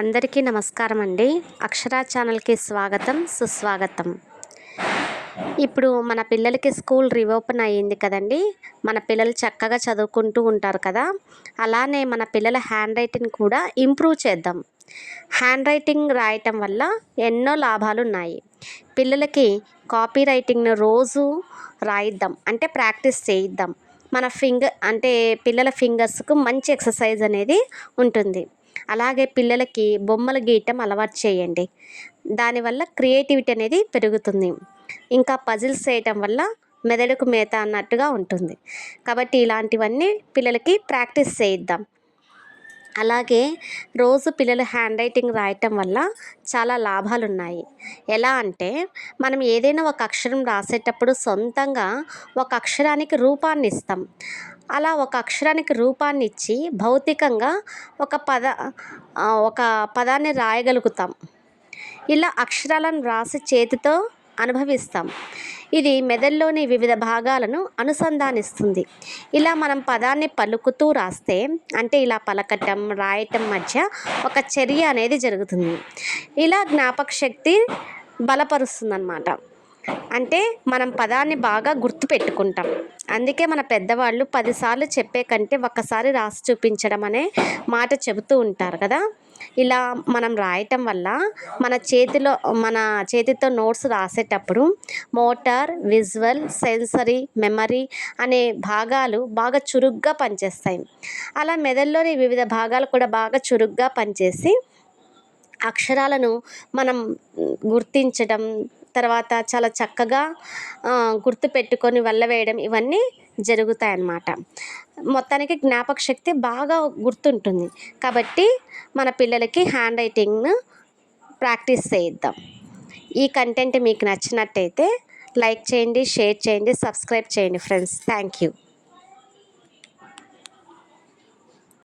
అందరికీ నమస్కారం అండి. అక్షరా ఛానల్కి స్వాగతం, సుస్వాగతం. ఇప్పుడు మన పిల్లలకి స్కూల్ రీఓపెన్ అయ్యింది కదండి. మన పిల్లలు చక్కగా చదువుకుంటూ ఉంటారు కదా. అలానే మన పిల్లల హ్యాండ్ రైటింగ్ కూడా ఇంప్రూవ్ చేద్దాం. హ్యాండ్ రైటింగ్ రాయటం వల్ల ఎన్నో లాభాలు ఉన్నాయి. పిల్లలకి కాపీ రైటింగ్ను రోజు రాయిద్దాం, అంటే ప్రాక్టీస్ చేయిద్దాం. మన పిల్లల ఫింగర్స్కు మంచి ఎక్సర్సైజ్ అనేది ఉంటుంది. అలాగే పిల్లలకి బొమ్మలు గీయటం అలవాటు చేయండి. దానివల్ల క్రియేటివిటీ అనేది పెరుగుతుంది. ఇంకా పజిల్స్ చేయటం వల్ల మెదడుకు మేత అన్నట్టుగా ఉంటుంది. కాబట్టి ఇలాంటివన్నీ పిల్లలకి ప్రాక్టీస్ చేయిద్దాం. అలాగే రోజు పిల్లలు హ్యాండ్ రైటింగ్ రాయటం వల్ల చాలా లాభాలు ఉన్నాయి. ఎలా అంటే, మనం ఏదైనా ఒక అక్షరం రాసేటప్పుడు సొంతంగా ఒక అక్షరానికి రూపాన్ని ఇస్తాం. అలా ఒక అక్షరానికి రూపాన్ని ఇచ్చి భౌతికంగా ఒక పదాన్ని రాయగలుగుతాం. ఇలా అక్షరాలను రాసి చేతితో అనుభవిస్తాం. ఇది మెదడులోని వివిధ భాగాలను అనుసంధానిస్తుంది. ఇలా మనం పదాన్ని పలుకుతూ రాస్తే, అంటే ఇలా పలకటం, రాయటం మధ్య ఒక చర్య అనేది జరుగుతుంది. ఇలా జ్ఞాపక శక్తి బలపరుస్తుందన్నమాట. అంటే మనం పదాన్ని బాగా గుర్తుపెట్టుకుంటాం. అందుకే మన పెద్దవాళ్ళు 10 సార్లు చెప్పే కంటే ఒక్కసారి రాసి చూపించడం అనే మాట చెబుతూ ఉంటారు కదా. ఇలా మనం రాయటం వల్ల మన చేతితో నోట్స్ రాసేటప్పుడు మోటార్, విజువల్, సెన్సరీ, మెమరీ అనే భాగాలు బాగా చురుగ్గా పనిచేస్తాయి. అలా మెదడులోని వివిధ భాగాలు కూడా బాగా చురుగ్గా పనిచేసి అక్షరాలను మనం గుర్తించడం, తర్వాత చాలా చక్కగా గుర్తుపెట్టుకొని వల్లవేయడం, ఇవన్నీ జరుగుతాయన్నమాట. మొత్తానికి జ్ఞాపక శక్తి బాగా గుర్తుంటుంది. కాబట్టి మన పిల్లలకి హ్యాండ్ రైటింగ్ను ప్రాక్టీస్ చేయిద్దాం. ఈ కంటెంట్ మీకు నచ్చినట్టయితే లైక్ చేయండి, షేర్ చేయండి, సబ్స్క్రైబ్ చేయండి ఫ్రెండ్స్. Thank you.